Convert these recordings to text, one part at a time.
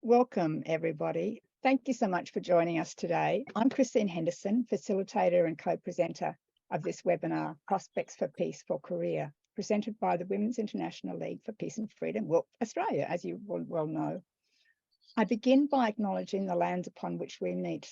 Welcome, everybody. Thank you so much for joining us today. I'm Christine Henderson, facilitator and co-presenter of this webinar, Prospects for Peace for Korea, presented by the Women's International League for Peace and Freedom, WILPF Australia, as you well know. I begin by acknowledging the lands upon which we meet.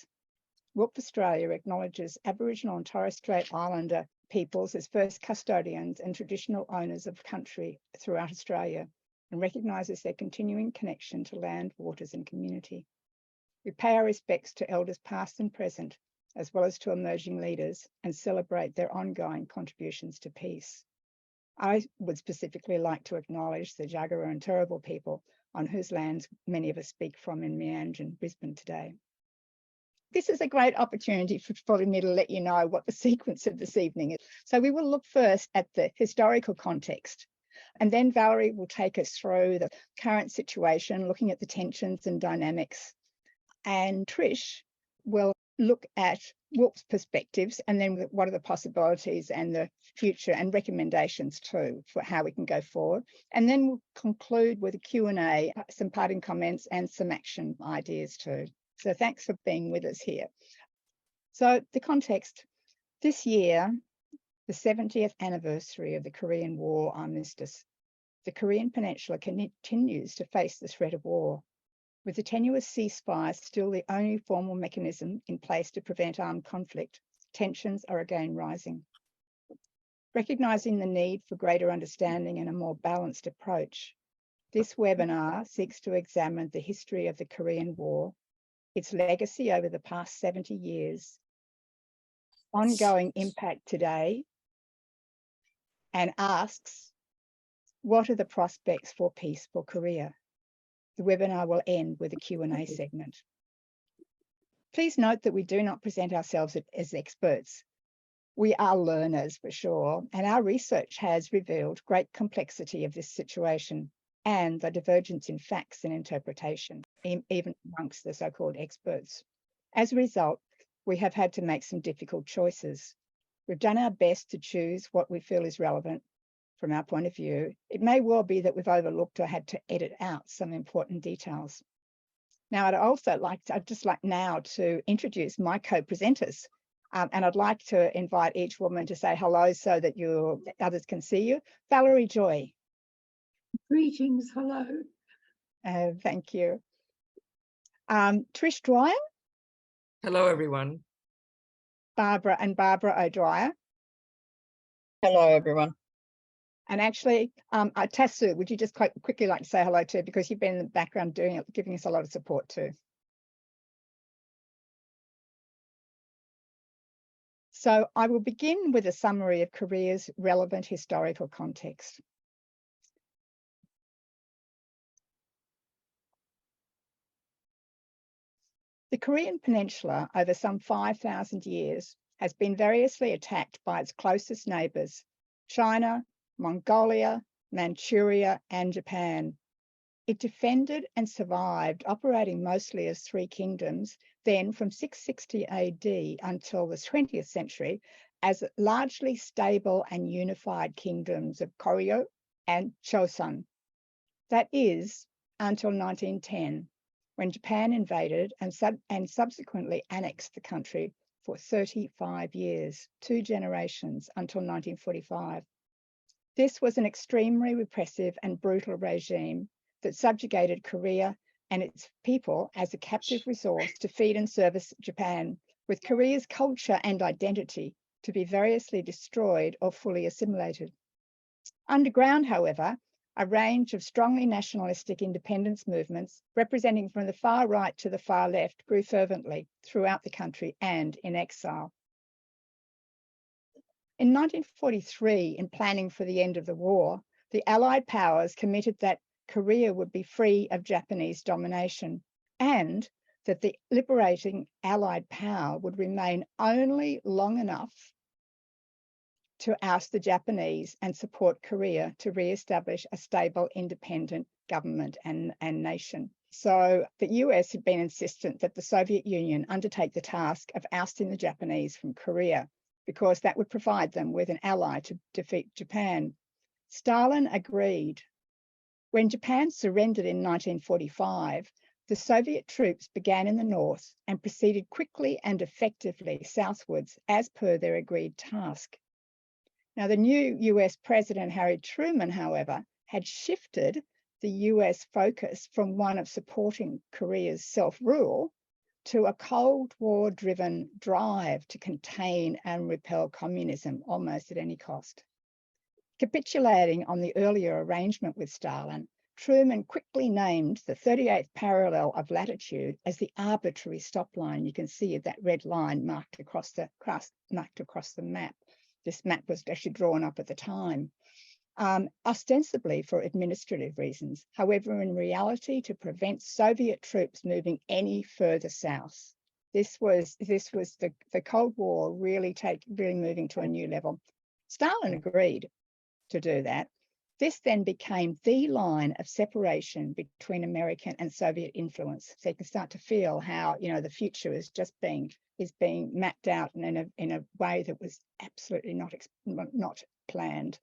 WILPF Australia acknowledges Aboriginal and Torres Strait Islander peoples as first custodians and traditional owners of country throughout Australia, and recognises their continuing connection to land, waters and community. We pay our respects to elders past and present, as well as to emerging leaders, and celebrate their ongoing contributions to peace. I would specifically like to acknowledge the Jagera and Turrbal people on whose lands many of us speak from in Meanjin and Brisbane today. This is a great opportunity for me to let you know what the sequence of this evening is. So we will look first at the historical context, and then Valerie will take us through the current situation, looking at the tensions and dynamics. And Trish will look at WILPF's perspectives, and then what are the possibilities and the future and recommendations too for how we can go forward. And then we'll conclude with a Q&A, some parting comments and some action ideas too. So thanks for being with us here. So the context, this year, the 70th anniversary of the Korean War Armistice, the Korean Peninsula continues to face the threat of war, with the tenuous ceasefire still the only formal mechanism in place to prevent armed conflict. Tensions are again rising. Recognising the need for greater understanding and a more balanced approach, this webinar seeks to examine the history of the Korean War, its legacy over the past 70 years, ongoing impact today, and asks, what are the prospects for peace for Korea? The webinar will end with a Q&A segment. Please note that we do not present ourselves as experts. We are learners for sure, and our research has revealed great complexity of this situation and the divergence in facts and interpretation, even amongst the so-called experts. As a result, we have had to make some difficult choices. We've done our best to choose what we feel is relevant from our point of view. It may well be that we've overlooked or had to edit out some important details. Now, I'd just like now to introduce my co-presenters. And I'd like to invite each woman to say hello so that others can see you. Valerie Joy. Greetings, hello. Thank you. Trish Dwyer. Hello, everyone. Barbara O'Dwyer. Hello, everyone. And actually, Tassu, would you just quickly like to say hello too, because you've been in the background giving us a lot of support too. So I will begin with a summary of Korea's relevant historical context. The Korean Peninsula, over some 5,000 years, has been variously attacked by its closest neighbours, China, Mongolia, Manchuria, and Japan. It defended and survived, operating mostly as three kingdoms, then from 660 AD until the 20th century, as largely stable and unified kingdoms of Koryo and Chosun. That is, until 1910. When Japan invaded and subsequently annexed the country for 35 years, 2 generations until 1945. This was an extremely repressive and brutal regime that subjugated Korea and its people as a captive resource to feed and service Japan, with Korea's culture and identity to be variously destroyed or fully assimilated. Underground, however, a range of strongly nationalistic independence movements representing from the far right to the far left grew fervently throughout the country and in exile. In 1943, in planning for the end of the war, the Allied powers committed that Korea would be free of Japanese domination and that the liberating Allied power would remain only long enough to oust the Japanese and support Korea to re-establish a stable, independent government and nation. So the US had been insistent that the Soviet Union undertake the task of ousting the Japanese from Korea, because that would provide them with an ally to defeat Japan. Stalin agreed. When Japan surrendered in 1945, the Soviet troops began in the north and proceeded quickly and effectively southwards as per their agreed task. Now, the new US President Harry Truman, however, had shifted the US focus from one of supporting Korea's self-rule to a Cold War-driven drive to contain and repel communism almost at any cost. Capitulating on the earlier arrangement with Stalin, Truman quickly named the 38th parallel of latitude as the arbitrary stop line. You can see that red line marked across the map. This map was actually drawn up at the time, ostensibly for administrative reasons. However, in reality, to prevent Soviet troops moving any further south. This was the Cold War really moving to a new level. Stalin agreed to do that. This then became the line of separation between American and Soviet influence. So you can start to feel how, you know, the future is being mapped out in a way that was absolutely not planned.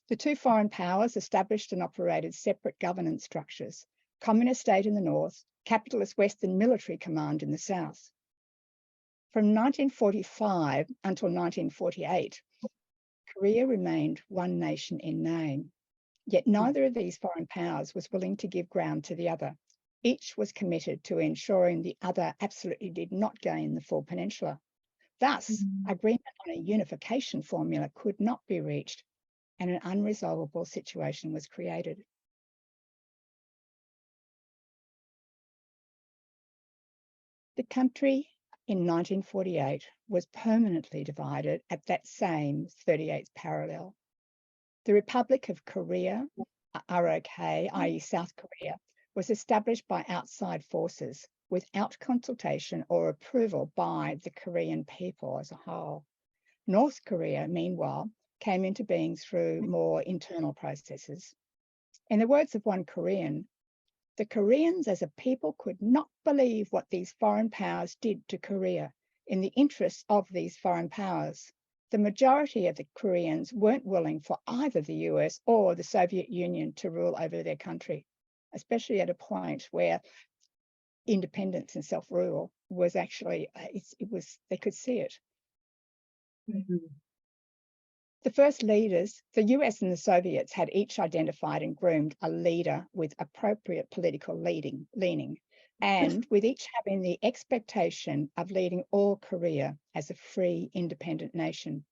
The two foreign powers established and operated separate governance structures: communist state in the north, capitalist Western military command in the south. From 1945 until 1948, Korea remained one nation in name. Yet neither of these foreign powers was willing to give ground to the other. Each was committed to ensuring the other absolutely did not gain the full peninsula. Thus, agreement on a unification formula could not be reached, and an unresolvable situation was created. The country in 1948 was permanently divided at that same 38th parallel. The Republic of Korea, ROK, i.e. South Korea, was established by outside forces without consultation or approval by the Korean people as a whole. North Korea, meanwhile, came into being through more internal processes. In the words of one Korean, the Koreans as a people could not believe what these foreign powers did to Korea in the interests of these foreign powers. The majority of the Koreans weren't willing for either the US or the Soviet Union to rule over their country, especially at a point where independence and self-rule was actually, they could see it. The first leaders, the US and the Soviets, had each identified and groomed a leader with appropriate political leaning, and with each having the expectation of leading all Korea as a free, independent nation.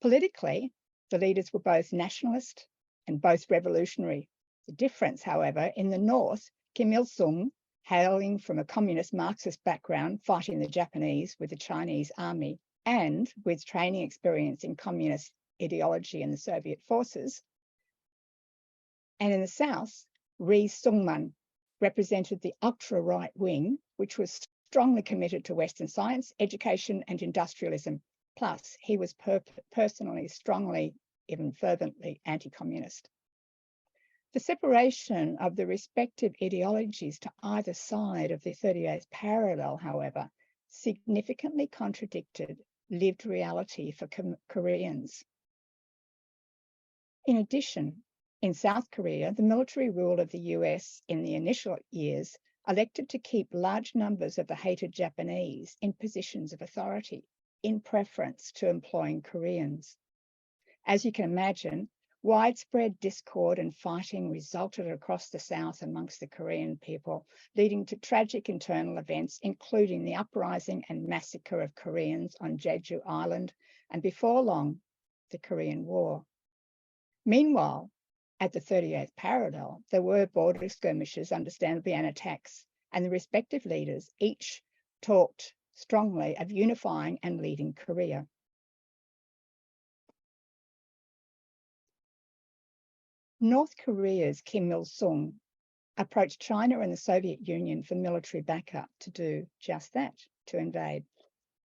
Politically, the leaders were both nationalist and both revolutionary. The difference, however, in the north, Kim Il-sung, hailing from a communist Marxist background, fighting the Japanese with the Chinese army, and with training experience in communist ideology in the Soviet forces. And in the south, Ri Sung-man represented the ultra-right wing, which was strongly committed to Western science, education, and industrialism. Plus, he was personally, strongly, even fervently anti-communist. The separation of the respective ideologies to either side of the 38th parallel, however, significantly contradicted lived reality for Koreans. In addition, in South Korea, the military rule of the US in the initial years elected to keep large numbers of the hated Japanese in positions of authority, in preference to employing Koreans. As you can imagine, widespread discord and fighting resulted across the South amongst the Korean people, leading to tragic internal events, including the uprising and massacre of Koreans on Jeju Island, and before long, the Korean War. Meanwhile, at the 38th parallel, there were border skirmishes, understandably, and attacks, and the respective leaders each talked strongly of unifying and leading Korea. North Korea's Kim Il-sung approached China and the Soviet Union for military backup to do just that, to invade,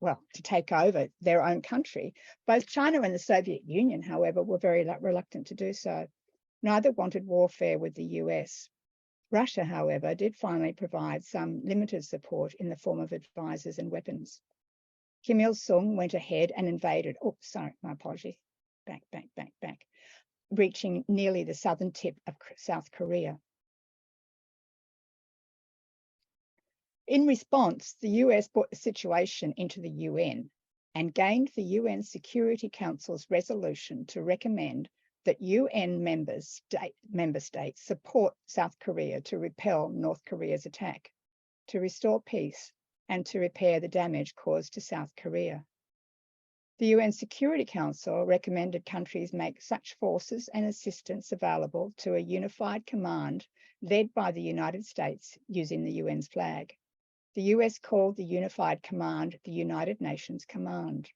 well, to take over their own country. Both China and the Soviet Union, however, were very reluctant to do so. Neither wanted warfare with the US. Russia, however, did finally provide some limited support in the form of advisors and weapons. Kim Il-sung went ahead and invaded, reaching nearly the southern tip of South Korea. In response, the US brought the situation into the UN and gained the UN Security Council's resolution to recommend that UN member states support South Korea to repel North Korea's attack, to restore peace, and to repair the damage caused to South Korea. The UN Security Council recommended countries make such forces and assistance available to a unified command led by the United States using the UN's flag. The US called the unified command the United Nations Command.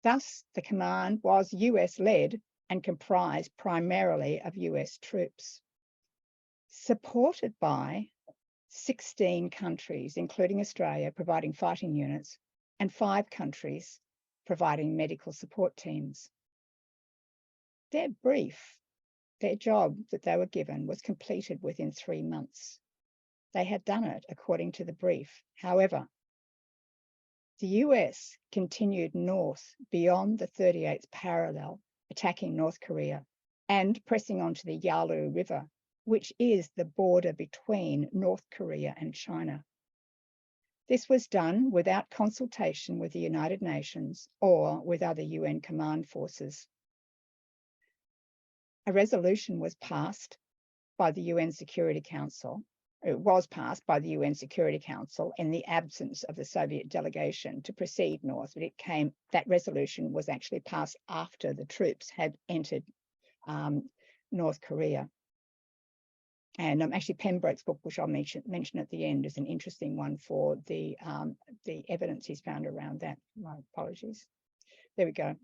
Thus, the command was US-led and comprised primarily of US troops. Supported by 16 countries, including Australia, providing fighting units, and 5 countries providing medical support teams. Their job that they were given was completed within 3 months. They had done it according to the brief. However, the US continued north beyond the 38th parallel, attacking North Korea and pressing onto the Yalu River, which is the border between North Korea and China. This was done without consultation with the United Nations or with other UN command forces. A resolution was passed by the UN Security Council. It was passed by the UN Security Council in the absence of the Soviet delegation to proceed north, but that resolution was actually passed after the troops had entered North Korea. And actually Pembroke's book, which I'll mention at the end, is an interesting one for the evidence he's found around that. My apologies. There we go.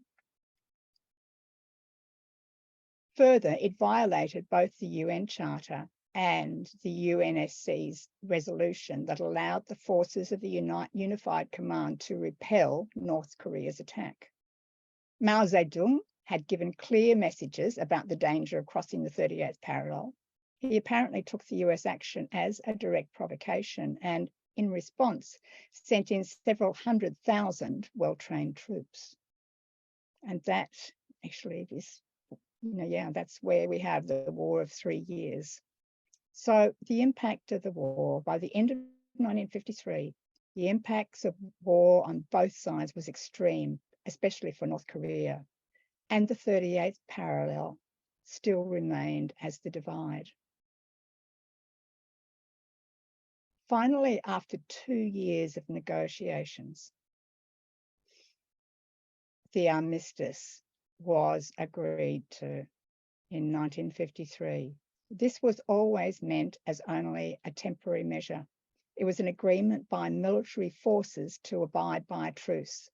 Further, it violated both the UN Charter and the UNSC's resolution that allowed the forces of the Unified Command to repel North Korea's attack. Mao Zedong had given clear messages about the danger of crossing the 38th parallel. He apparently took the US action as a direct provocation and, in response, sent in several 100,000 well-trained troops. And that actually is, that's where we have the War of 3 years. So the impact of the war, by the end of 1953, the impacts of war on both sides was extreme, especially for North Korea. And the 38th parallel still remained as the divide. Finally, after 2 years of negotiations, the armistice was agreed to in 1953. This was always meant as only a temporary measure. It was an agreement by military forces to abide by a truce.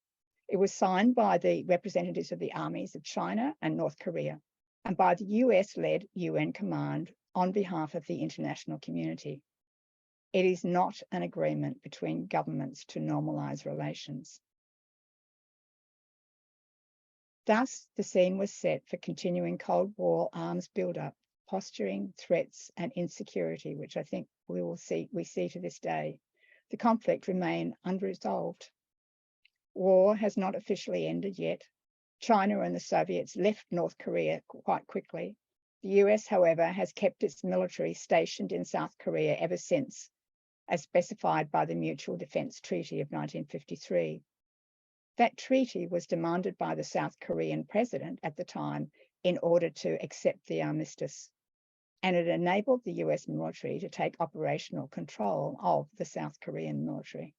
It was signed by the representatives of the armies of China and North Korea, and by the US-led UN command on behalf of the international community. It is not an agreement between governments to normalize relations. Thus, the scene was set for continuing Cold War arms buildup, posturing, threats, and insecurity, which I think we see to this day. The conflict remains unresolved. War has not officially ended yet. China and the Soviets left North Korea quite quickly. The US, however, has kept its military stationed in South Korea ever since, as specified by the Mutual Defense Treaty of 1953. That treaty was demanded by the South Korean president at the time in order to accept the armistice, and it enabled the US military to take operational control of the South Korean military.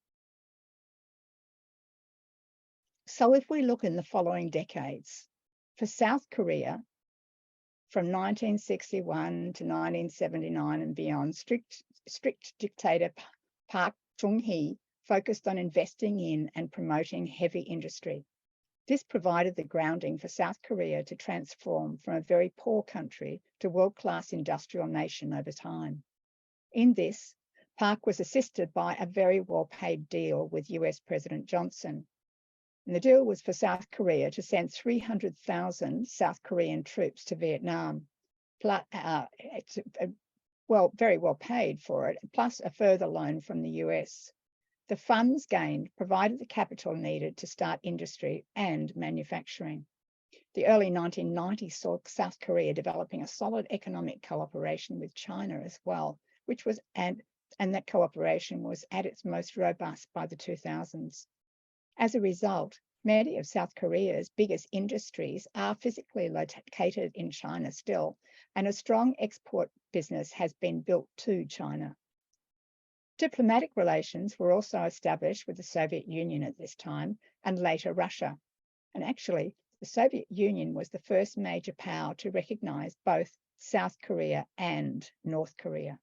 So if we look in the following decades, for South Korea, from 1961 to 1979 and beyond, strict dictator Park Chung-hee focused on investing in and promoting heavy industry. This provided the grounding for South Korea to transform from a very poor country to world-class industrial nation over time. In this, Park was assisted by a very well-paid deal with US President Johnson. And the deal was for South Korea to send 300,000 South Korean troops to Vietnam, very well paid for it, plus a further loan from the US. The funds gained provided the capital needed to start industry and manufacturing. The early 1990s saw South Korea developing a solid economic cooperation with China as well, which was and that cooperation was at its most robust by the 2000s. As a result, many of South Korea's biggest industries are physically located in China still, and a strong export business has been built to China. Diplomatic relations were also established with the Soviet Union at this time, and later Russia. And actually, the Soviet Union was the first major power to recognize both South Korea and North Korea.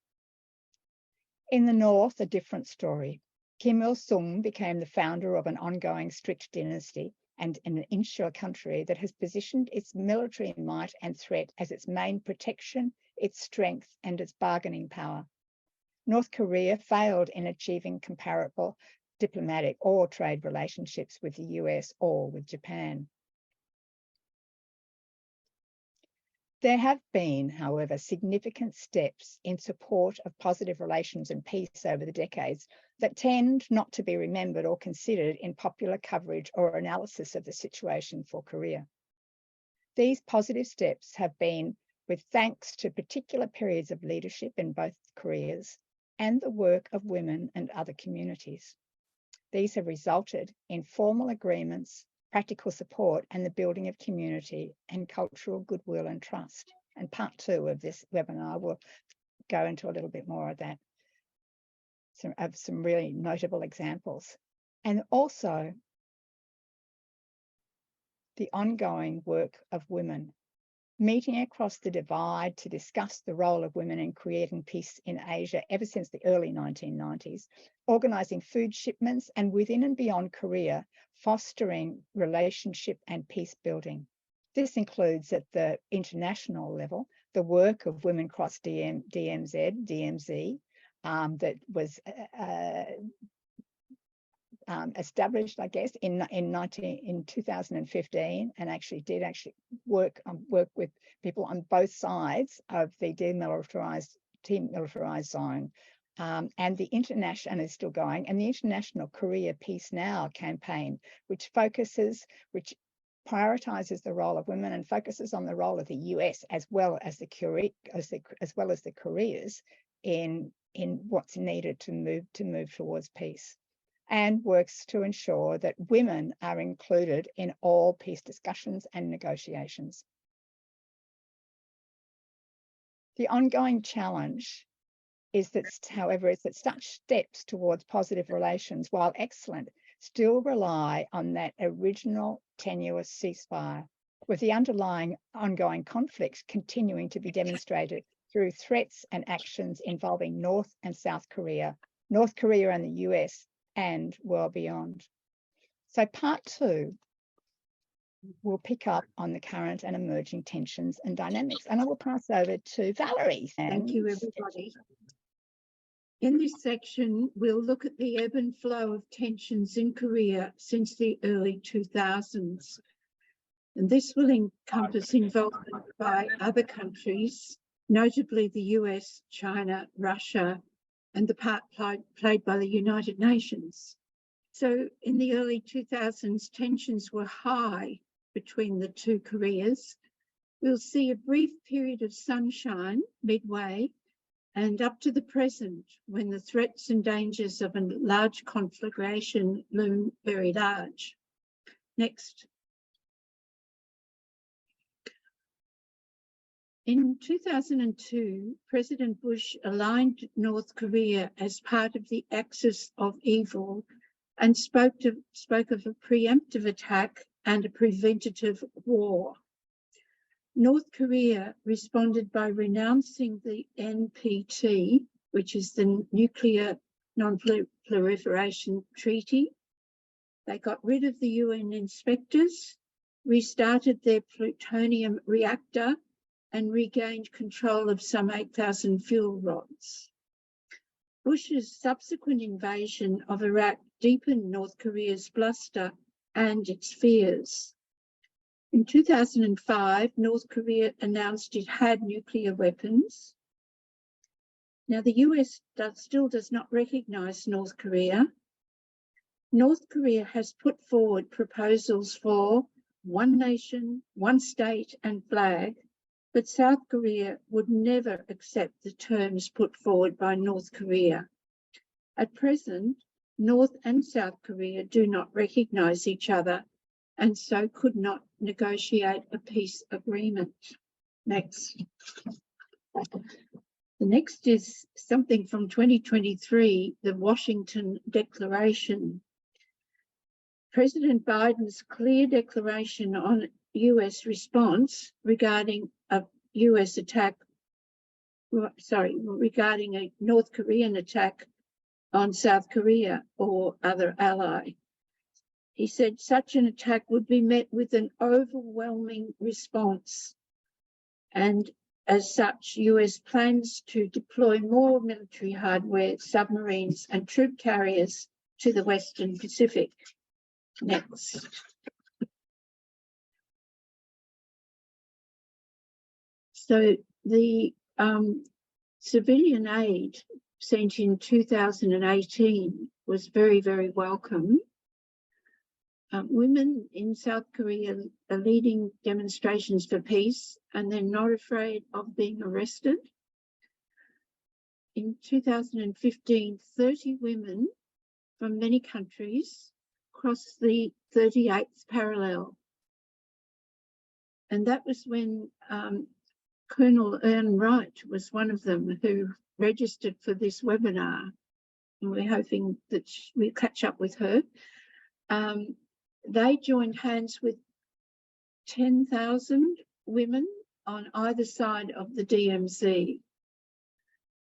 In the North, a different story. Kim Il-sung became the founder of an ongoing strict dynasty and an insular country that has positioned its military might and threat as its main protection, its strength, and its bargaining power. North Korea failed in achieving comparable diplomatic or trade relationships with the US or with Japan. There have been, however, significant steps in support of positive relations and peace over the decades that tend not to be remembered or considered in popular coverage or analysis of the situation for Korea. These positive steps have been with thanks to particular periods of leadership in both Koreas and the work of women and other communities. These have resulted in formal agreements, practical support, and the building of community and cultural goodwill and trust. And part 2 of this webinar will go into a little bit more of that, some really notable examples. And also the ongoing work of women, meeting across the divide to discuss the role of women in creating peace in Asia ever since the early 1990s, organising food shipments, and within and beyond Korea, fostering relationship and peace building. This includes at the international level, the work of Women Cross DMZ, that was established, I guess, in 2015, and actually did work with people on both sides of the demilitarized zone, and the international, and is still going, and the International Korea Peace Now campaign, which prioritizes the role of women and focuses on the role of the US as well as the Koreas in what's needed to move towards peace, and works to ensure that women are included in all peace discussions and negotiations. The ongoing challenge is that, however, such steps towards positive relations, while excellent, still rely on that original tenuous ceasefire, with the underlying ongoing conflict continuing to be demonstrated through threats and actions involving North and South Korea, North Korea and the US, and well beyond. So part 2 will pick up on the current and emerging tensions and dynamics. And I will pass over to Valerie. Thank you, everybody. In this section, we'll look at the ebb and flow of tensions in Korea since the early 2000s. And this will encompass involvement by other countries, notably the US, China, Russia, and the part played by the United Nations. So in the early 2000s, tensions were high between the two Koreas. We'll see a brief period of sunshine midway and up to the present, when the threats and dangers of a large conflagration loom very large. Next. In 2002, President Bush aligned North Korea as part of the axis of evil and spoke of a preemptive attack and a preventative war. North Korea responded by renouncing the NPT, which is the Nuclear Non-Proliferation Treaty. They got rid of the UN inspectors, restarted their plutonium reactor, and regained control of some 8,000 fuel rods. Bush's subsequent invasion of Iraq deepened North Korea's bluster and its fears. In 2005, North Korea announced it had nuclear weapons. Now, the US still does not recognise North Korea. North Korea has put forward proposals for one nation, one state and flag, but South Korea would never accept the terms put forward by North Korea. At present, North and South Korea do not recognise each other and so could not negotiate a peace agreement. Next. The next is something from 2023, the Washington Declaration. President Biden's clear declaration on US response regarding a US attack, regarding a North Korean attack on South Korea or other ally. He said such an attack would be met with an overwhelming response, and as such, US plans to deploy more military hardware, submarines and troop carriers to the Western Pacific. Next. So the civilian aid sent in 2018 was very, very welcome. Women in South Korea are leading demonstrations for peace, and they're not afraid of being arrested. In 2015, 30 women from many countries crossed the 38th parallel. And that was when Colonel Ern Wright was one of them who registered for this webinar. And we're hoping that we'll catch up with her. They joined hands with 10,000 women on either side of the DMZ.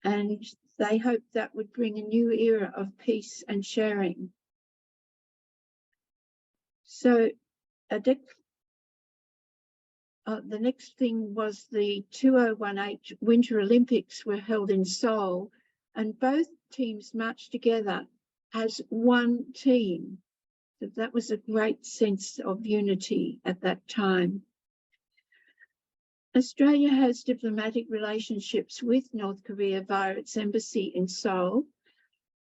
And they hoped that would bring a new era of peace and sharing. So the next thing was the 2018 Winter Olympics were held in Seoul, and both teams marched together as one team. So that was a great sense of unity at that time. Australia has diplomatic relationships with North Korea via its embassy in Seoul.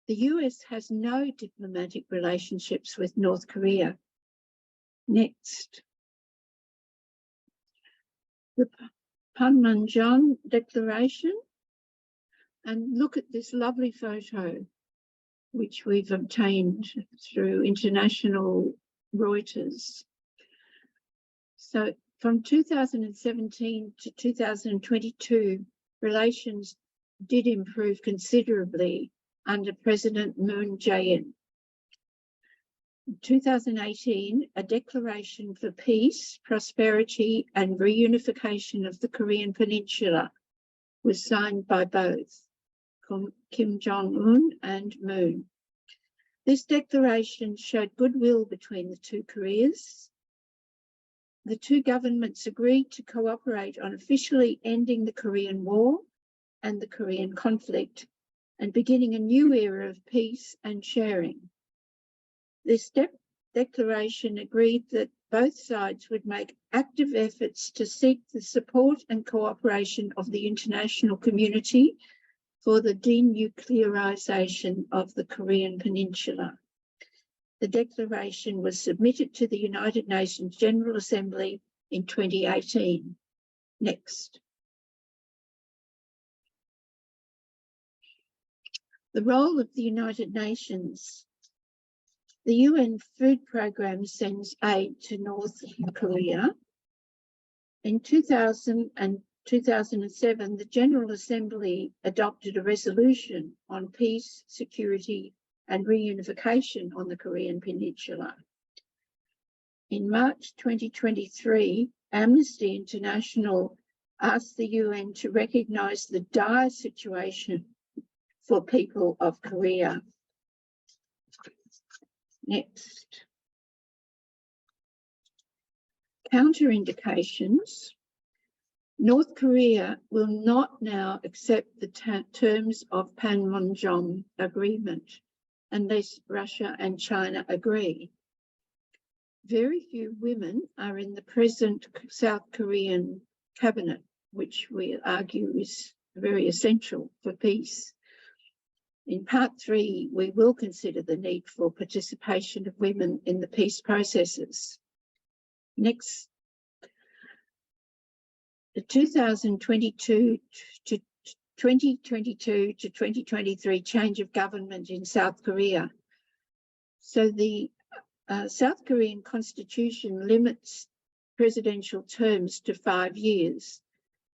The US has no diplomatic relationships with North Korea. Next. The Panmunjom Declaration. And look at this lovely photo, which we've obtained through international Reuters. So from 2017 to 2022, relations did improve considerably under President Moon Jae-in. In 2018, a declaration for peace, prosperity, and reunification of the Korean Peninsula was signed by both Kim Jong-un and Moon. This declaration showed goodwill between the two Koreas. The two governments agreed to cooperate on officially ending the Korean War and the Korean conflict and beginning a new era of peace and sharing. This declaration agreed that both sides would make active efforts to seek the support and cooperation of the international community for the denuclearization of the Korean Peninsula. The declaration was submitted to the United Nations General Assembly in 2018. Next. The role of the United Nations. The UN Food Programme sends aid to North Korea. In 2000 and 2007, the General Assembly adopted a resolution on peace, security, and reunification on the Korean Peninsula. In March 2023, Amnesty International asked the UN to recognise the dire situation for people of Korea. Next. Counterindications. North Korea will not now accept the terms of Panmunjom Agreement unless Russia and China agree. Very few women are in the present South Korean cabinet, which we argue is very essential for peace. In part 3, we will consider the need for participation of women in the peace processes. Next. The 2022 to 2022 to 2023 change of government in South Korea. So the South Korean constitution limits presidential terms to 5 years.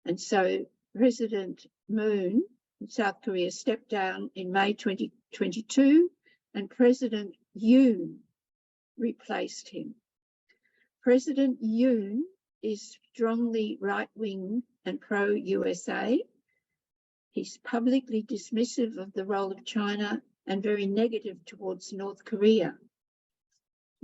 And so President Moon in South Korea stepped down in May 2022 and President Yoon replaced him. President Yoon is strongly right-wing and pro-USA. He's publicly dismissive of the role of China and very negative towards North Korea.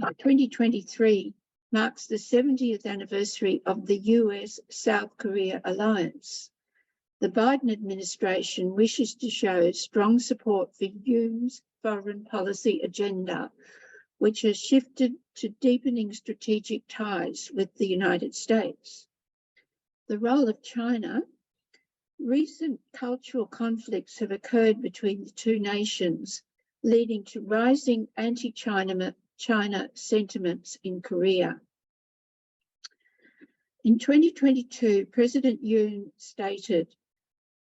2023 marks the 70th anniversary of the US-South Korea alliance. The Biden administration wishes to show strong support for Yoon's foreign policy agenda, which has shifted to deepening strategic ties with the United States. The role of China. Recent cultural conflicts have occurred between the two nations, leading to rising anti-China sentiments in Korea. In 2022, President Yoon stated,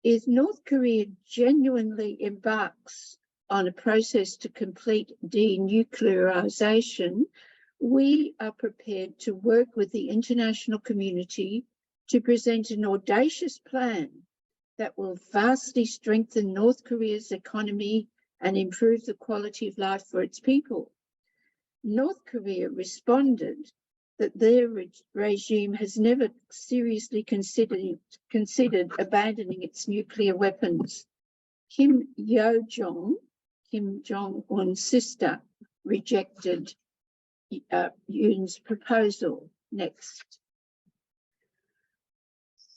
"If North Korea genuinely embarks on a process to complete denuclearization, we are prepared to work with the international community to present an audacious plan that will vastly strengthen North Korea's economy and improve the quality of life for its people." North Korea responded that their regime has never seriously considered abandoning its nuclear weapons. Kim Jong-un's sister, rejected Yoon's proposal. Next.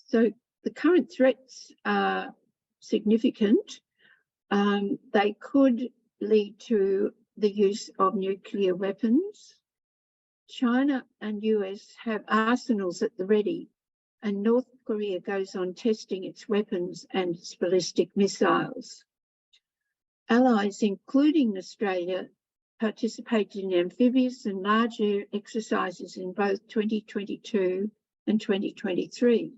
So the current threats are significant. They could lead to the use of nuclear weapons. China and US have arsenals at the ready, and North Korea goes on testing its weapons and its ballistic missiles. Allies, including Australia, participated in amphibious and large air exercises in both 2022 and 2023.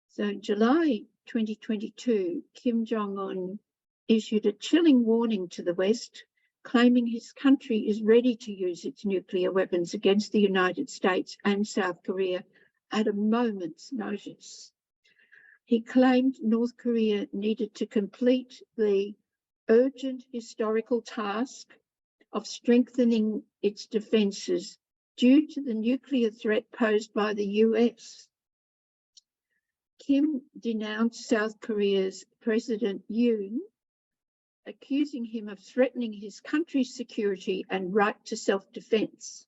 So in July 2022, Kim Jong-un issued a chilling warning to the West, claiming his country is ready to use its nuclear weapons against the United States and South Korea at a moment's notice. He claimed North Korea needed to complete the urgent historical task of strengthening its defences due to the nuclear threat posed by the US. Kim denounced South Korea's President Yoon, accusing him of threatening his country's security and right to self-defence.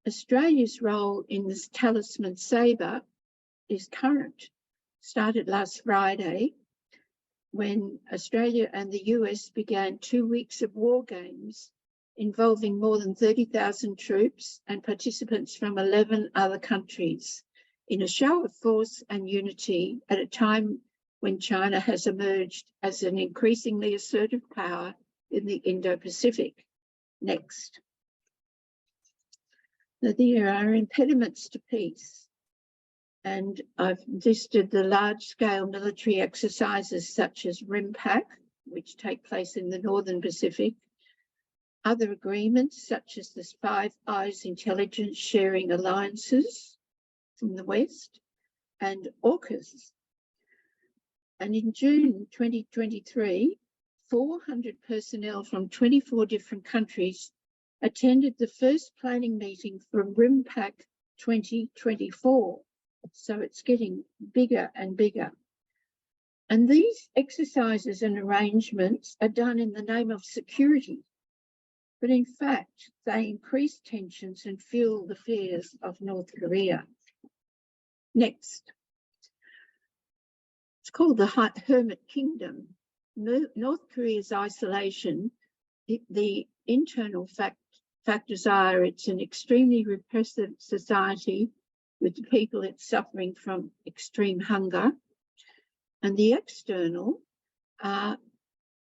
Australia's role in this talisman sabre is current. Started last Friday when Australia and the US began 2 weeks of war games involving more than 30,000 troops and participants from 11 other countries in a show of force and unity at a time when China has emerged as an increasingly assertive power in the Indo-Pacific. Next. Now, there are impediments to peace, and I've listed the large-scale military exercises such as RIMPAC, which take place in the Northern Pacific, other agreements such as the Five Eyes intelligence sharing alliances from the West, and AUKUS. And in June 2023, 400 personnel from 24 different countries attended the first planning meeting for RIMPAC 2024. So it's getting bigger and bigger. And these exercises and arrangements are done in the name of security, but in fact, they increase tensions and fuel the fears of North Korea. Next. It's called the Hermit Kingdom. North Korea's isolation, the internal factors are it's an extremely repressive society with the people it's suffering from extreme hunger. And the external,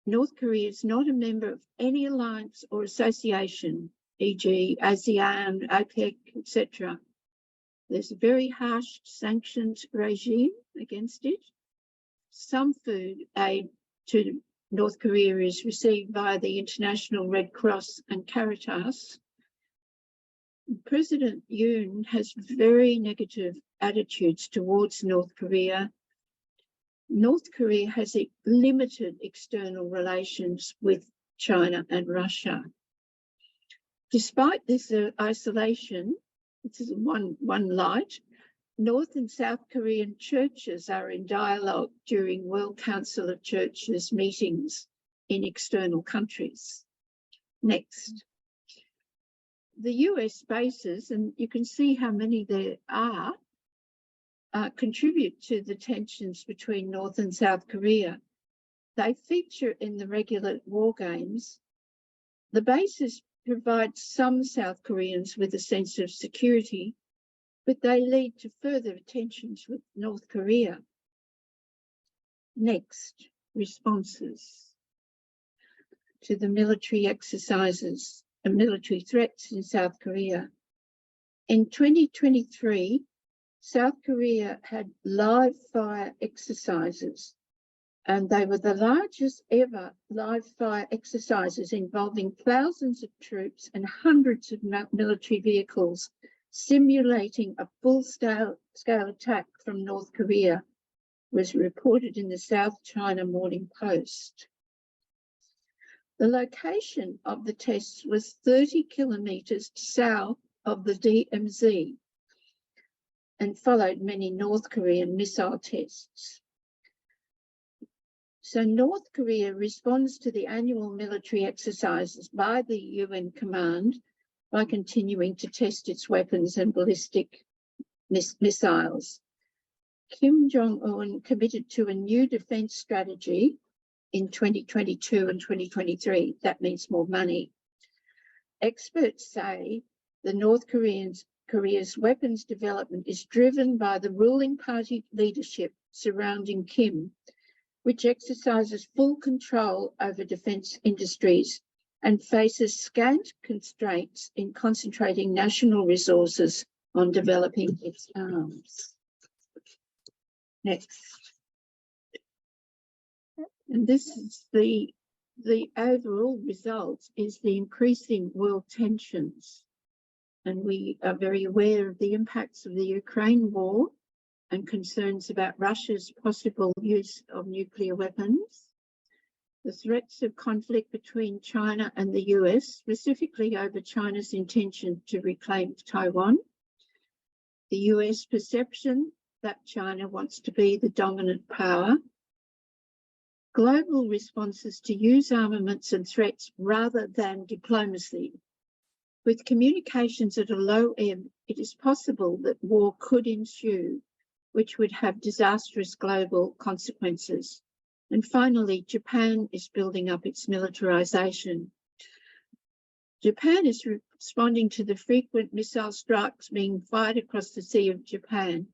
North Korea is not a member of any alliance or association, e.g. ASEAN, OPEC, etc. There's a very harsh sanctions regime against it. some food aid to North Korea is received via the International Red Cross and Caritas. President Yoon has very negative attitudes towards North Korea. North Korea has limited external relations with China and Russia. Despite this isolation, this is one light, North and South Korean churches are in dialogue during World Council of Churches meetings in external countries. Next. The US bases, and you can see how many there are, contribute to the tensions between North and South Korea. They feature in the regular war games. The bases provide some South Koreans with a sense of security, but they lead to further tensions with North Korea. Next, responses to the military exercises and military threats in South Korea. In 2023, South Korea had live fire exercises, and they were the largest ever live fire exercises involving thousands of troops and hundreds of military vehicles, simulating a full-scale attack from North Korea, was reported in the South China Morning Post. The location of the tests was 30 kilometres south of the DMZ and followed many North Korean missile tests. So North Korea responds to the annual military exercises by the UN command by continuing to test its weapons and ballistic missiles. Kim Jong-un committed to a new defence strategy in 2022 and 2023. That means more money. Experts say the North Korea's weapons development is driven by the ruling party leadership surrounding Kim, which exercises full control over defence industries and faces scant constraints in concentrating national resources on developing its arms. Next. And this is the overall result is the increasing world tensions. And we are very aware of the impacts of the Ukraine war and concerns about Russia's possible use of nuclear weapons. The threats of conflict between China and the US, specifically over China's intention to reclaim Taiwan. The US perception that China wants to be the dominant power. Global responses to use armaments and threats rather than diplomacy. With communications at a low ebb, it is possible that war could ensue, which would have disastrous global consequences. And finally, Japan is building up its militarization. Japan is responding to the frequent missile strikes being fired across the Sea of Japan.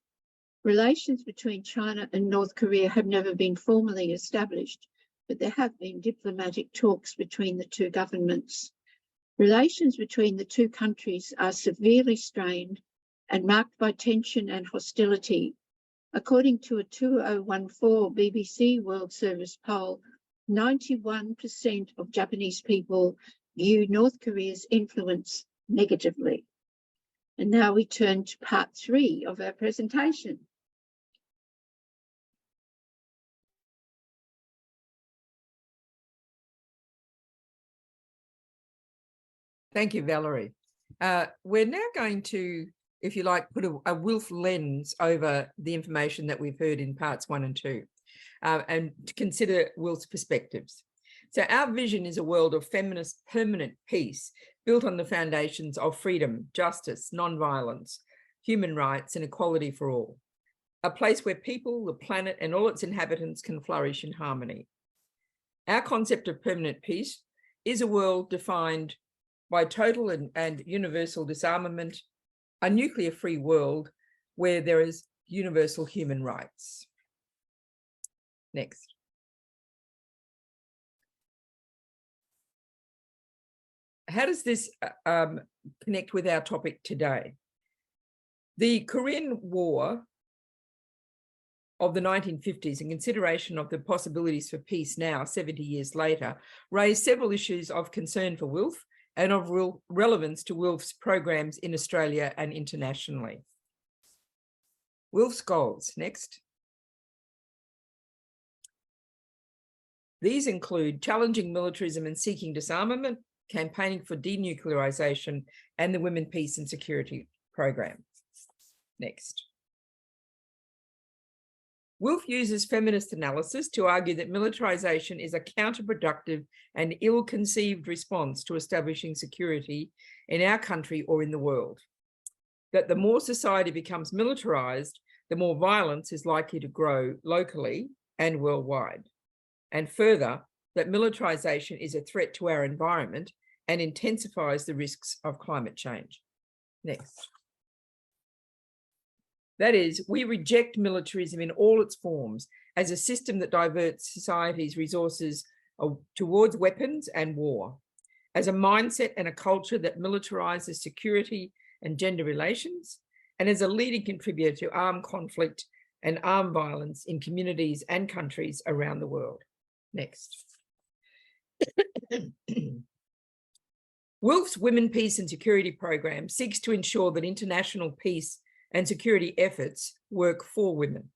Relations between China and North Korea have never been formally established, but there have been diplomatic talks between the two governments. Relations between the two countries are severely strained and marked by tension and hostility. According to a 2014 BBC World Service poll, 91% of Japanese people view North Korea's influence negatively. And now we turn to part 3 of our presentation. Thank you, Valerie. We're now going to, if you like, put a WILPF lens over the information that we've heard in parts 1 and 2, and to consider WILPF's perspectives. So our vision is a world of feminist permanent peace built on the foundations of freedom, justice, non-violence, human rights, and equality for all. A place where people, the planet, and all its inhabitants can flourish in harmony. Our concept of permanent peace is a world defined by total and universal disarmament, a nuclear-free world where there is universal human rights. Next. How does this connect with our topic today? The Korean War of the 1950s in consideration of the possibilities for peace now, 70 years later, raised several issues of concern for WILPF and of real relevance to WILPF's programs in Australia and internationally. WILPF's goals, next. These include challenging militarism and seeking disarmament, campaigning for denuclearisation, and the Women, Peace and Security Program. Next. WILPF uses feminist analysis to argue that militarisation is a counterproductive and ill-conceived response to establishing security in our country or in the world. That the more society becomes militarised, the more violence is likely to grow locally and worldwide. And further, that militarisation is a threat to our environment and intensifies the risks of climate change. Next. That is, we reject militarism in all its forms as a system that diverts society's resources towards weapons and war, as a mindset and a culture that militarises security and gender relations, and as a leading contributor to armed conflict and armed violence in communities and countries around the world. Next. WILPF's Women, Peace and Security Program seeks to ensure that international peace and security efforts work for women.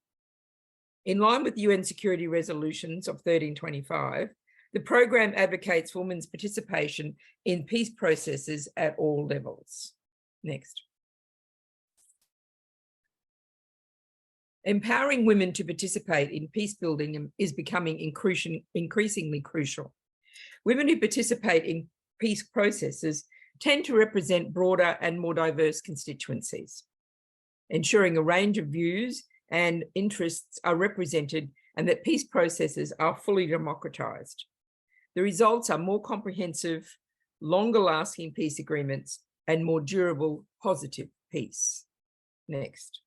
In line with UN Security Resolutions of 1325, the program advocates for women's participation in peace processes at all levels. Next. Empowering women to participate in peace building is becoming increasingly crucial. Women who participate in peace processes tend to represent broader and more diverse constituencies, ensuring a range of views and interests are represented and that peace processes are fully democratised. The results are more comprehensive, longer-lasting peace agreements and more durable, positive peace. Next.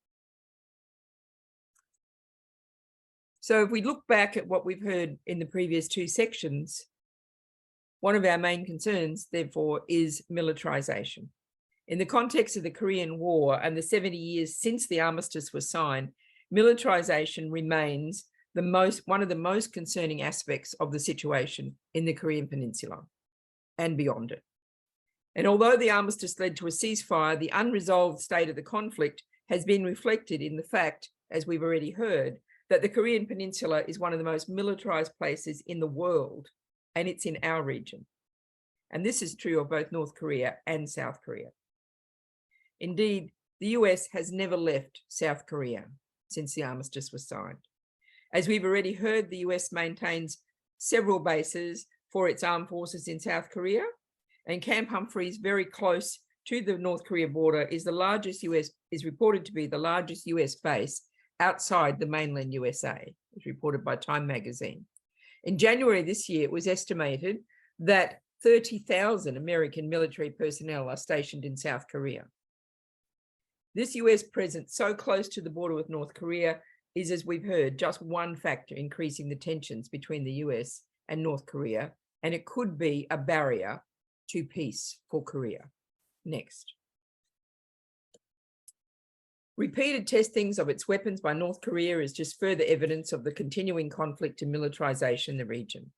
So if we look back at what we've heard in the previous two sections, one of our main concerns, therefore, is militarisation. In the context of the Korean War and the 70 years since the armistice was signed, militarisation remains one of the most concerning aspects of the situation in the Korean Peninsula and beyond it. And although the armistice led to a ceasefire, the unresolved state of the conflict has been reflected in the fact, as we've already heard, that the Korean Peninsula is one of the most militarised places in the world, and it's in our region. And this is true of both North Korea and South Korea. Indeed, the US has never left South Korea since the armistice was signed. As we've already heard, the US maintains several bases for its armed forces in South Korea, and Camp Humphreys, very close to the North Korea border, is reported to be the largest US base outside the mainland USA, as reported by Time magazine. In January this year, it was estimated that 30,000 American military personnel are stationed in South Korea. This US presence so close to the border with North Korea is, as we've heard, just one factor increasing the tensions between the US and North Korea, and it could be a barrier to peace for Korea. Next. Repeated testings of its weapons by North Korea is just further evidence of the continuing conflict and militarisation in the region.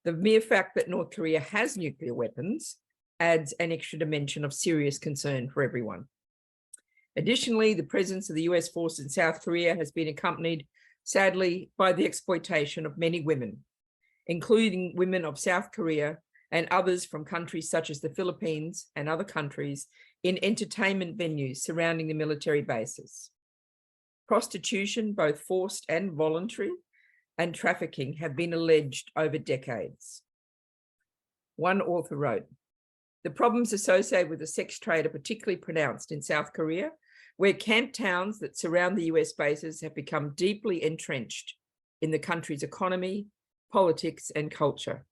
The mere fact that North Korea has nuclear weapons adds an extra dimension of serious concern for everyone. Additionally, the presence of the US force in South Korea has been accompanied, sadly, by the exploitation of many women, including women of South Korea and others from countries such as the Philippines and other countries in entertainment venues surrounding the military bases. Prostitution, both forced and voluntary, and trafficking have been alleged over decades. One author wrote, "The problems associated with the sex trade are particularly pronounced in South Korea, where camp towns that surround the US bases have become deeply entrenched in the country's economy, politics, and culture.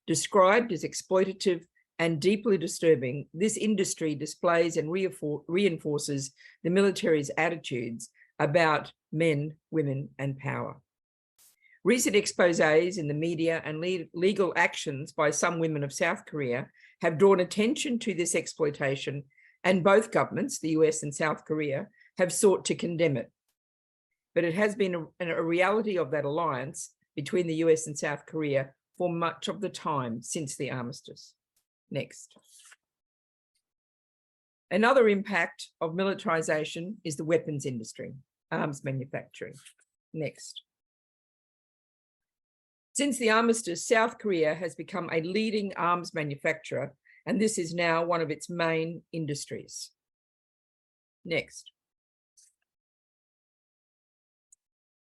Described as exploitative and deeply disturbing, this industry displays and reinforces the military's attitudes about men, women, and power. Recent exposés in the media and legal actions by some women of South Korea have drawn attention to this exploitation, and both governments, the US and South Korea, have sought to condemn it. but it has been a reality of that alliance between the US and South Korea for much of the time since the armistice. Next. Another impact of militarization is the weapons industry, arms manufacturing. Next. Since the armistice, South Korea has become a leading arms manufacturer, and this is now one of its main industries. Next.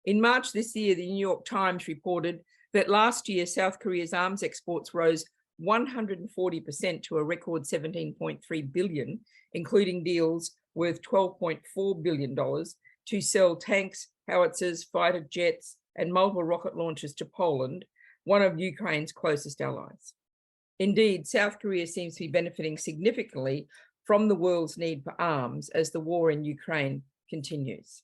In March this year, the New York Times reported that last year, South Korea's arms exports rose 140% to a record $17.3 billion, including deals worth $12.4 billion to sell tanks, howitzers, fighter jets, and multiple rocket launchers to Poland, one of Ukraine's closest allies. Indeed, South Korea seems to be benefiting significantly from the world's need for arms as the war in Ukraine continues.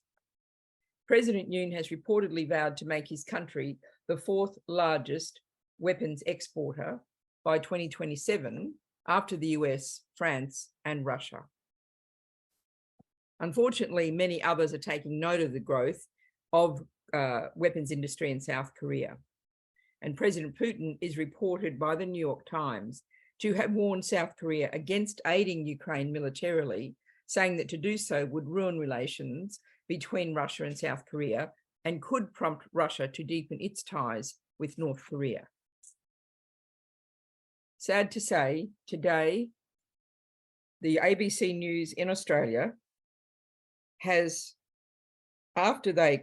President Yoon has reportedly vowed to make his country the fourth largest weapons exporter by 2027, after the US, France, and Russia. Unfortunately, many others are taking note of the growth of weapons industry in South Korea. And President Putin is reported by the New York Times to have warned South Korea against aiding Ukraine militarily, saying that to do so would ruin relations between Russia and South Korea and could prompt Russia to deepen its ties with North Korea. Sad to say, today, the ABC News in Australia has, after they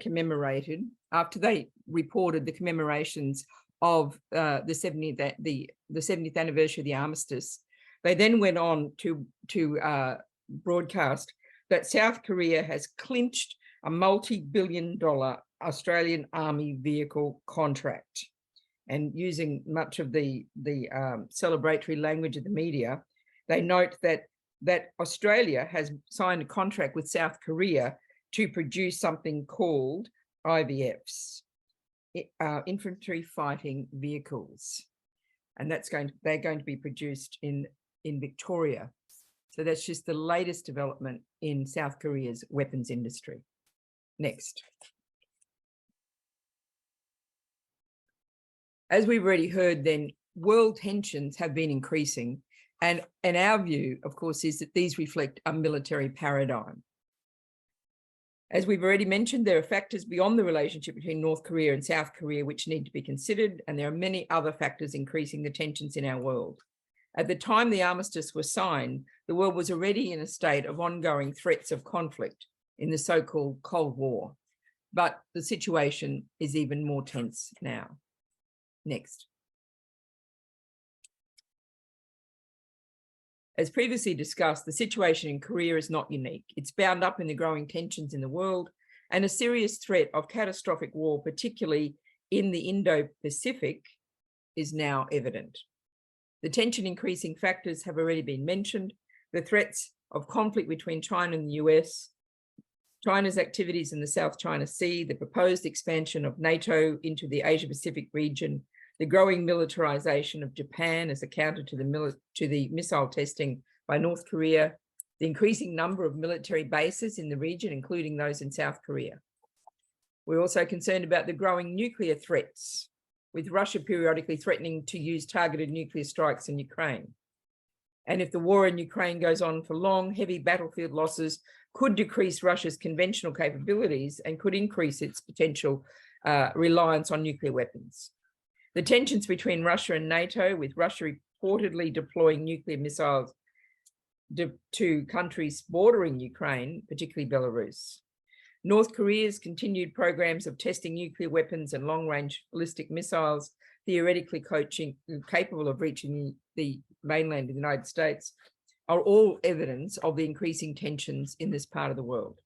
reported the commemorations of the 70th anniversary of the armistice, they then went on to broadcast that South Korea has clinched a multi-billion-dollar Australian Army vehicle contract. And using much of the celebratory language of the media, they note that Australia has signed a contract with South Korea to produce something called IVFs, infantry fighting vehicles, and they're going to be produced in Victoria. So that's just the latest development in South Korea's weapons industry. Next. As we've already heard, then, world tensions have been increasing, and our view, of course, is that these reflect a military paradigm. As we've already mentioned, there are factors beyond the relationship between North Korea and South Korea which need to be considered, and there are many other factors increasing the tensions in our world. At the time the armistice was signed, the world was already in a state of ongoing threats of conflict in the so-called Cold War, but the situation is even more tense now. Next. As previously discussed, the situation in Korea is not unique. It's bound up in the growing tensions in the world, and a serious threat of catastrophic war, particularly in the Indo-Pacific, is now evident. The tension increasing factors have already been mentioned: the threats of conflict between China and the US, China's activities in the South China Sea, the proposed expansion of NATO into the Asia-Pacific region, the growing militarization of Japan as a counter to the missile testing by North Korea, the increasing number of military bases in the region, including those in South Korea. We're also concerned about the growing nuclear threats, with Russia periodically threatening to use targeted nuclear strikes in Ukraine. And if the war in Ukraine goes on for long, heavy battlefield losses could decrease Russia's conventional capabilities and could increase its potential reliance on nuclear weapons. The tensions between Russia and NATO, with Russia reportedly deploying nuclear missiles to countries bordering Ukraine, particularly Belarus. North Korea's continued programs of testing nuclear weapons and long-range ballistic missiles, theoretically capable of reaching the mainland of the United States, are all evidence of the increasing tensions in this part of the world.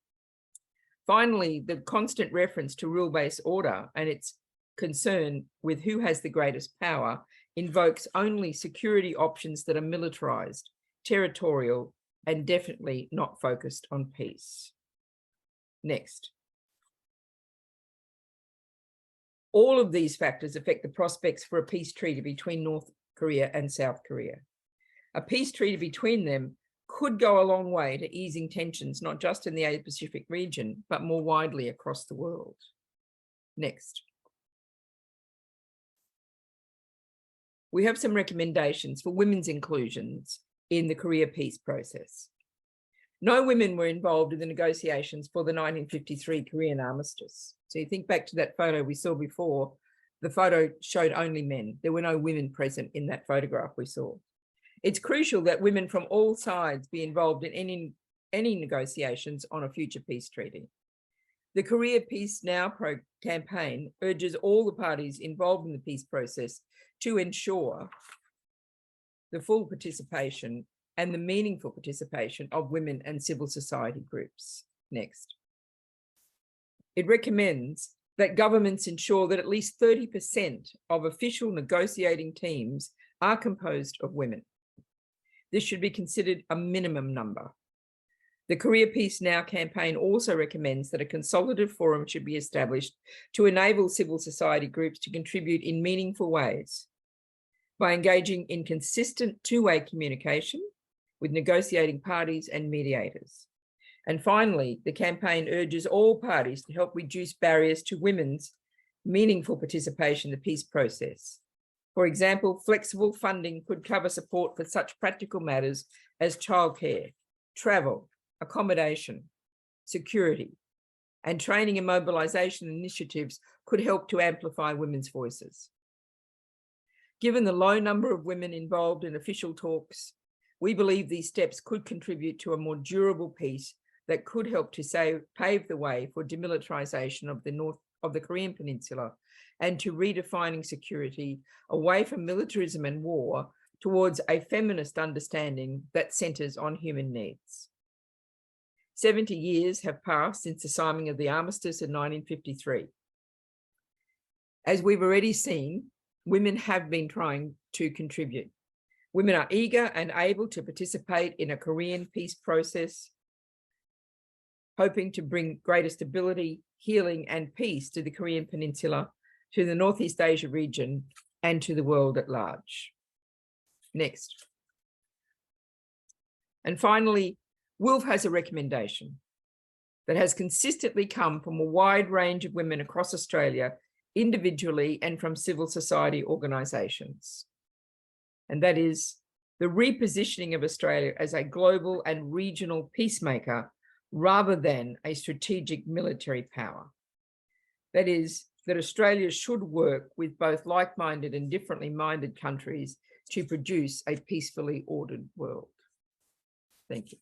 Finally, the constant reference to rule-based order and its concern with who has the greatest power invokes only security options that are militarized, territorial, and definitely not focused on peace. Next. All of these factors affect the prospects for a peace treaty between North Korea and South Korea. A peace treaty between them could go a long way to easing tensions, not just in the Asia-Pacific region, but more widely across the world. Next. We have some recommendations for women's inclusions in the Korea peace process. No women were involved in the negotiations for the 1953 Korean Armistice. So you think back to that photo we saw before, the photo showed only men. There were no women present in that photograph we saw. It's crucial that women from all sides be involved in any negotiations on a future peace treaty. The Korea Peace Now campaign urges all the parties involved in the peace process to ensure the full participation and the meaningful participation of women and civil society groups. Next. It recommends that governments ensure that at least 30% of official negotiating teams are composed of women. This should be considered a minimum number. The Korea Peace Now campaign also recommends that a consultative forum should be established to enable civil society groups to contribute in meaningful ways by engaging in consistent two-way communication with negotiating parties and mediators. And finally, the campaign urges all parties to help reduce barriers to women's meaningful participation in the peace process. For example, flexible funding could cover support for such practical matters as childcare, travel, accommodation, security, and training and mobilization initiatives could help to amplify women's voices. Given the low number of women involved in official talks, we believe these steps could contribute to a more durable peace that could help to pave the way for demilitarization of the Korean Peninsula and to redefining security away from militarism and war towards a feminist understanding that centers on human needs. 70 years have passed since the signing of the armistice in 1953. As we've already seen, women have been trying to contribute. Women are eager and able to participate in a Korean peace process, hoping to bring greater stability, healing, and peace to the Korean Peninsula, to the Northeast Asia region, and to the world at large. Next. And finally, WILPF has a recommendation that has consistently come from a wide range of women across Australia, individually and from civil society organisations. And that is the repositioning of Australia as a global and regional peacemaker rather than a strategic military power. That is, that Australia should work with both like-minded and differently minded countries to produce a peacefully ordered world. Thank you.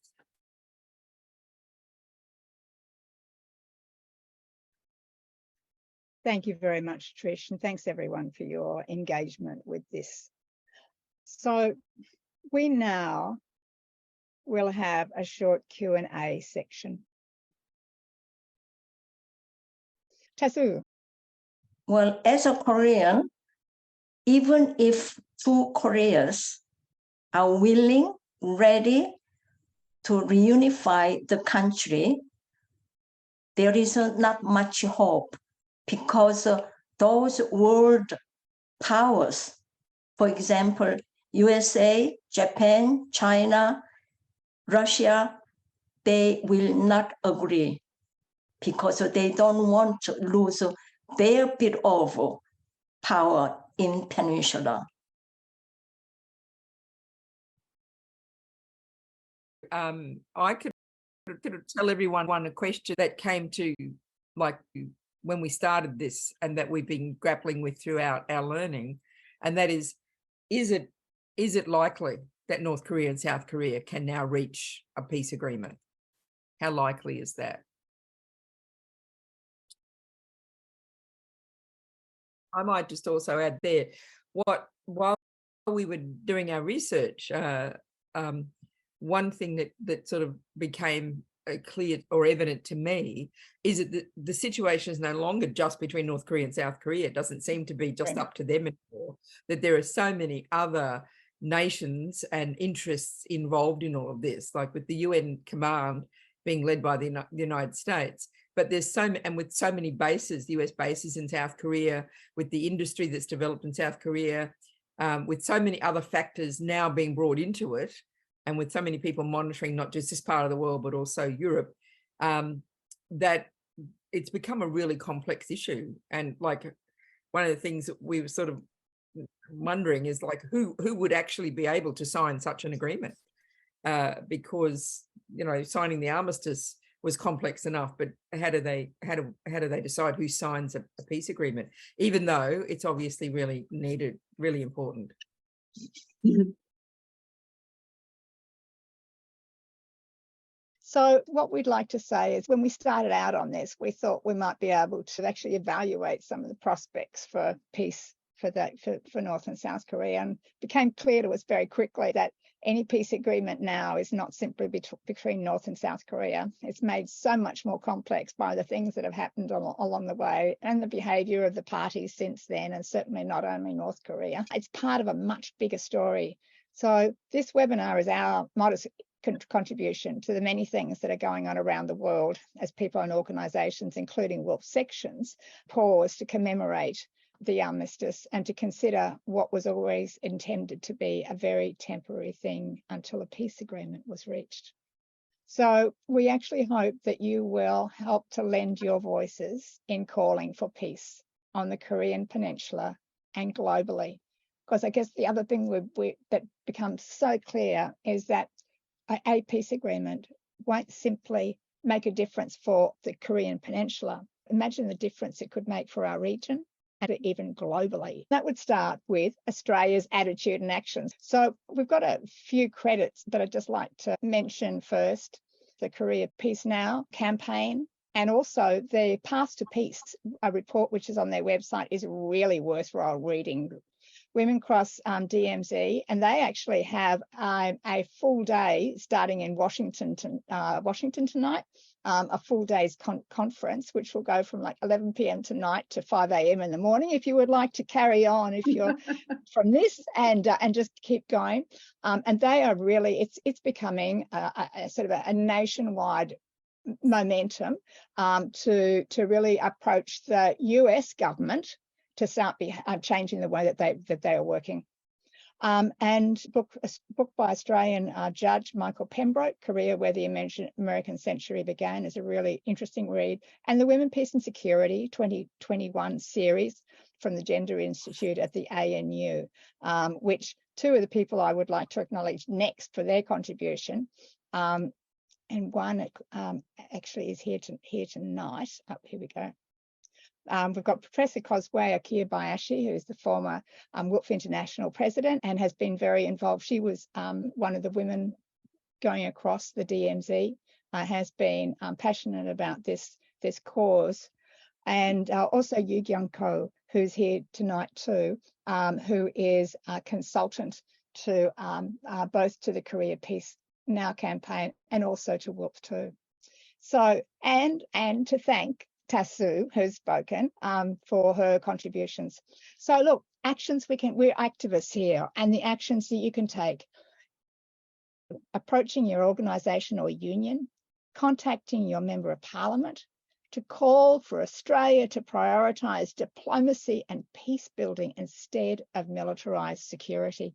Thank you very much, Trish, and thanks everyone for your engagement with this. So we now will have a short Q&A section. Tasu. Well, as a Korean, even if two Koreas are willing, ready to reunify the country, there is not much hope because those world powers, for example, USA, Japan, China, Russia, they will not agree because they don't want to lose their bit of power in Peninsula. I could tell everyone a question that came to, like, when we started this and that we've been grappling with throughout our learning, and that is it likely that North Korea and South Korea can now reach a peace agreement? How likely is that? I might just also add there, while we were doing our research, one thing that sort of became clear or evident to me is that the situation is no longer just between North Korea and South Korea. It doesn't seem to be just up to them anymore, that there are so many other nations and interests involved in all of this, like with the UN command being led by the United States. But there's with so many bases, the US bases in South Korea, with the industry that's developed in South Korea, with so many other factors now being brought into it, and with so many people monitoring not just this part of the world, but also Europe, that it's become a really complex issue. And like one of the things that we were sort of wondering is like who would actually be able to sign such an agreement, because signing the armistice was complex enough, but how do they decide who signs a peace agreement, even though it's obviously really needed, really important? So what we'd like to say is when we started out on this, we thought we might be able to actually evaluate some of the prospects for peace for North and South Korea, and became clear to us very quickly that any peace agreement now is not simply between North and South Korea. It's made so much more complex by the things that have happened along the way and the behaviour of the parties since then, and certainly not only North Korea. It's part of a much bigger story. So this webinar is our modest contribution to the many things that are going on around the world as people and organisations, including WILPF sections, pause to commemorate the armistice and to consider what was always intended to be a very temporary thing until a peace agreement was reached. So we actually hope that you will help to lend your voices in calling for peace on the Korean Peninsula and globally. Because I guess the other thing that becomes so clear is that a peace agreement won't simply make a difference for the Korean Peninsula. Imagine the difference it could make for our region and even globally. That would start with Australia's attitude and actions. So we've got a few credits that I'd just like to mention first. The Korea Peace Now campaign, and also the Path to Peace, a report which is on their website, is really worthwhile reading. Women Cross DMZ, and they actually have a full day starting in Washington tonight, a full day's conference, which will go from like 11 p.m. tonight to 5 a.m. in the morning. If you would like to carry on, if you're from this, and just keep going, and they are really, it's becoming a sort of a nationwide momentum to really approach the US government to start changing the way that they are working. And book by Australian judge Michael Pembroke, Korea, Where the American Century Began, is a really interesting read. And the Women, Peace and Security 2021 series from the Gender Institute at the ANU, which two of the people I would like to acknowledge next for their contribution. And one actually is here tonight. Oh, here we go. We've got Professor Kozue Akiyabayashi, who is the former WILPF International president and has been very involved. She was one of the women going across the DMZ, has been passionate about this cause. And also Yu Gyung Ko, who's here tonight too, who is a consultant to both to the Korea Peace Now campaign and also to WILPF too. So, and to thank Tasu, who's spoken, for her contributions. So look, actions we're activists here, and the actions that you can take: approaching your organisation or union, contacting your member of parliament, to call for Australia to prioritise diplomacy and peace building instead of militarised security.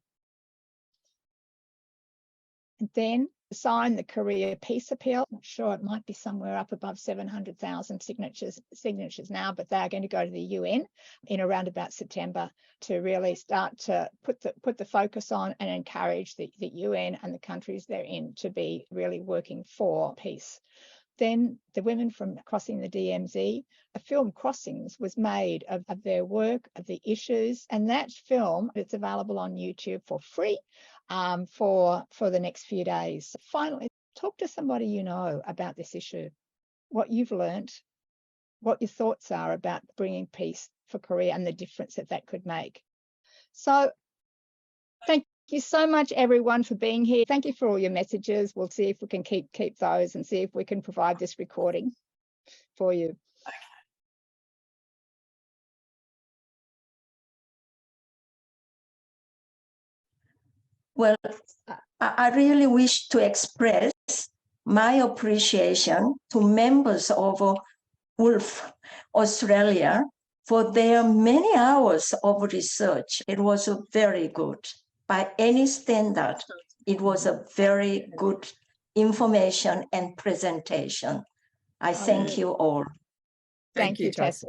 And then sign the Korea Peace Appeal. I'm sure it might be somewhere up above 700,000 signatures now, but they're going to go to the UN in around about September to really start to put the focus on and encourage the UN and the countries they're in to be really working for peace. Then the women from crossing the DMZ, a film, Crossings, was made of their work, of the issues, and that film, it's available on YouTube for free for the next few days. Finally, talk to somebody you know about this issue, what you've learned, what your thoughts are about bringing peace for Korea and the difference that could make. So thank you so much, everyone, for being here. Thank you for all your messages. We'll see if we can keep those and see if we can provide this recording for you. Well, I really wish to express my appreciation to members of WILPF Australia for their many hours of research. It was very good by any standard. It was a very good information and presentation. I thank you all. Thank you, Tessa.